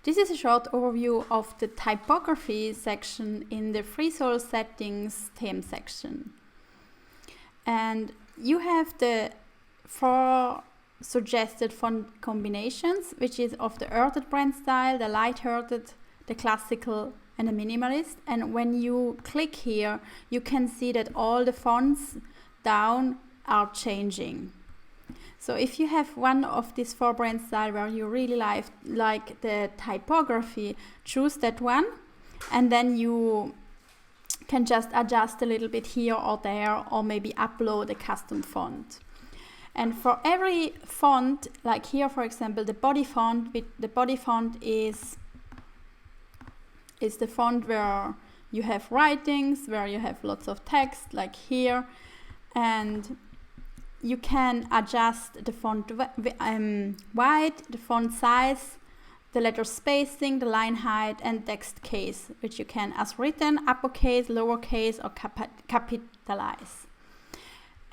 This is a short overview of the typography section in the freesoul settings theme section. And you have the 4 suggested font combinations, which is of the earthed brand style, the light-hearted, the classical, and the minimalist. And when you click here, you can see that all the fonts down are changing. So if you have one of these 4 brand style where you really like the typography, choose that one, and then you can just adjust a little bit here or there, or maybe upload a custom font. And for every font, like here for example, the body font is the font where you have writings, where you have lots of text, like here, and you can adjust the font weight, the font size, the letter spacing, the line height, and text case, which you can, as written, uppercase, lowercase, or capitalize.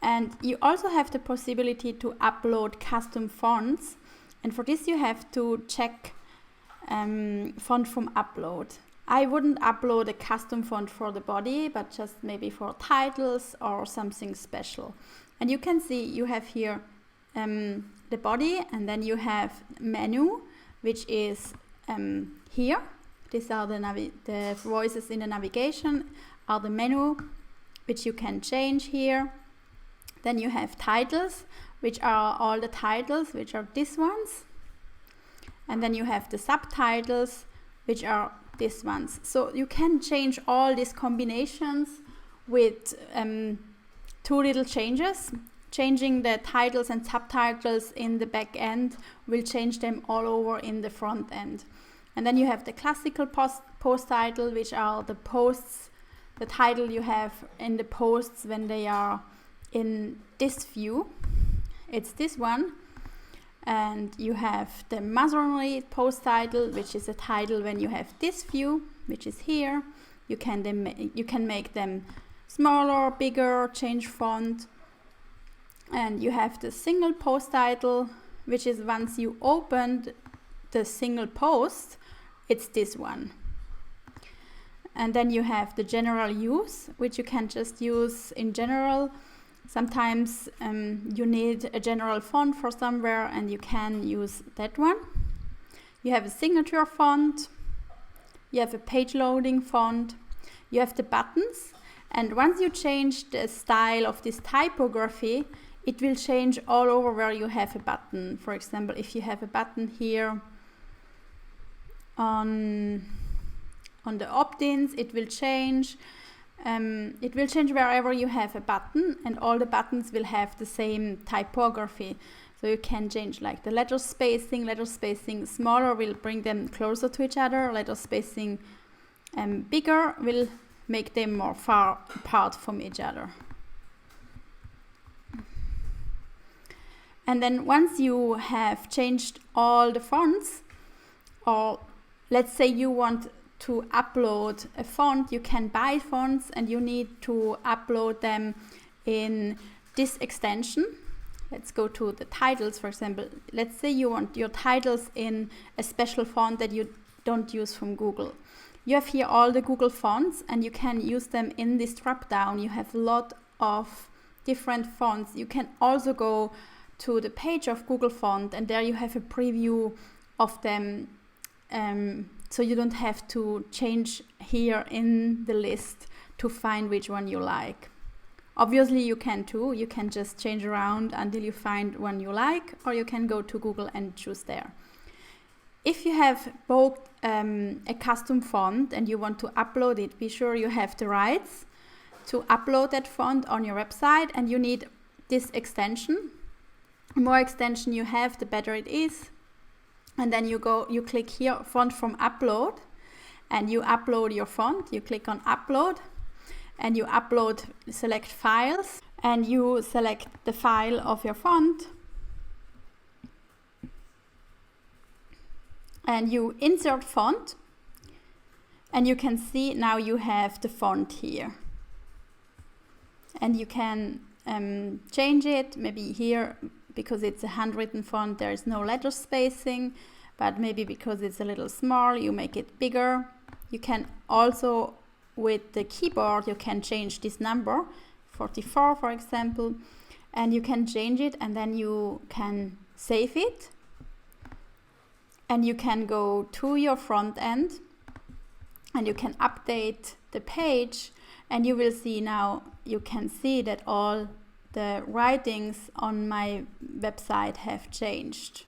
And you also have the possibility to upload custom fonts, and for this you have to check font from upload. I wouldn't upload a custom font for the body, but just maybe for titles or something special. And you can see you have here the body, and then you have menu, which is here. These are the voices in the navigation, are the menu, which you can change here. Then you have titles, which are all the titles, which are these ones. And then you have the subtitles, which are these ones. So you can change all these combinations with 2 little changes. Changing the titles and subtitles in the back end will change them all over in the front end. And then you have the classical post title, which are the posts, the title you have in the posts when they are in this view. It's this one. And you have the masonry post title, which is a title when you have this view, which is here. You can make them smaller, bigger, change font. And you have the single post title, which is once you opened the single post, it's this one. And then you have the general use, which you can just use in general. Sometimes you need a general font for somewhere, and you can use that one. You have a signature font. You have a page loading font. You have the buttons. And once you change the style of this typography, it will change all over where you have a button. For example, if you have a button here on the opt-ins, it will change. It will change wherever you have a button, and all the buttons will have the same typography. So you can change like the letter spacing smaller will bring them closer to each other. Letter spacing bigger will make them more far apart from each other. And then once you have changed all the fonts, or let's say you want to upload a font, you can buy fonts and you need to upload them in this extension. Let's go to the titles, for example. Let's say you want your titles in a special font that you don't use from Google. You have here all the Google fonts, and you can use them in this drop down. You have a lot of different fonts. You can also go to the page of Google Font, and there you have a preview of them, so you don't have to change here in the list to find which one you like. Obviously you can too. You can just change around until you find one you like, or you can go to Google and choose there. If you have bought a custom font and you want to upload it, be sure you have the rights to upload that font on your website, and you need this extension. The more extension you have, the better it is. And then you click here, font from upload, and you upload your font. You click on upload, and you select files, and you select the file of your font. And you insert font, and you can see now you have the font here. And you can change it, maybe here, because it's a handwritten font, there is no letter spacing, but maybe because it's a little small, you make it bigger. You can also, with the keyboard, you can change this number, 44 for example, and you can change it, and then you can save it, and you can go to your front end and you can update the page, and you will see now, you can see that all the writings on my website have changed.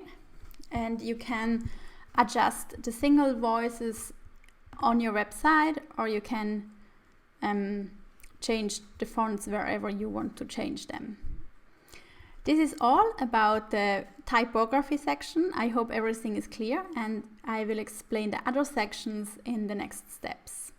And you can adjust the single voices on your website, or you can change the fonts wherever you want to change them. This is all about the typography section. I hope everything is clear, and I will explain the other sections in the next steps.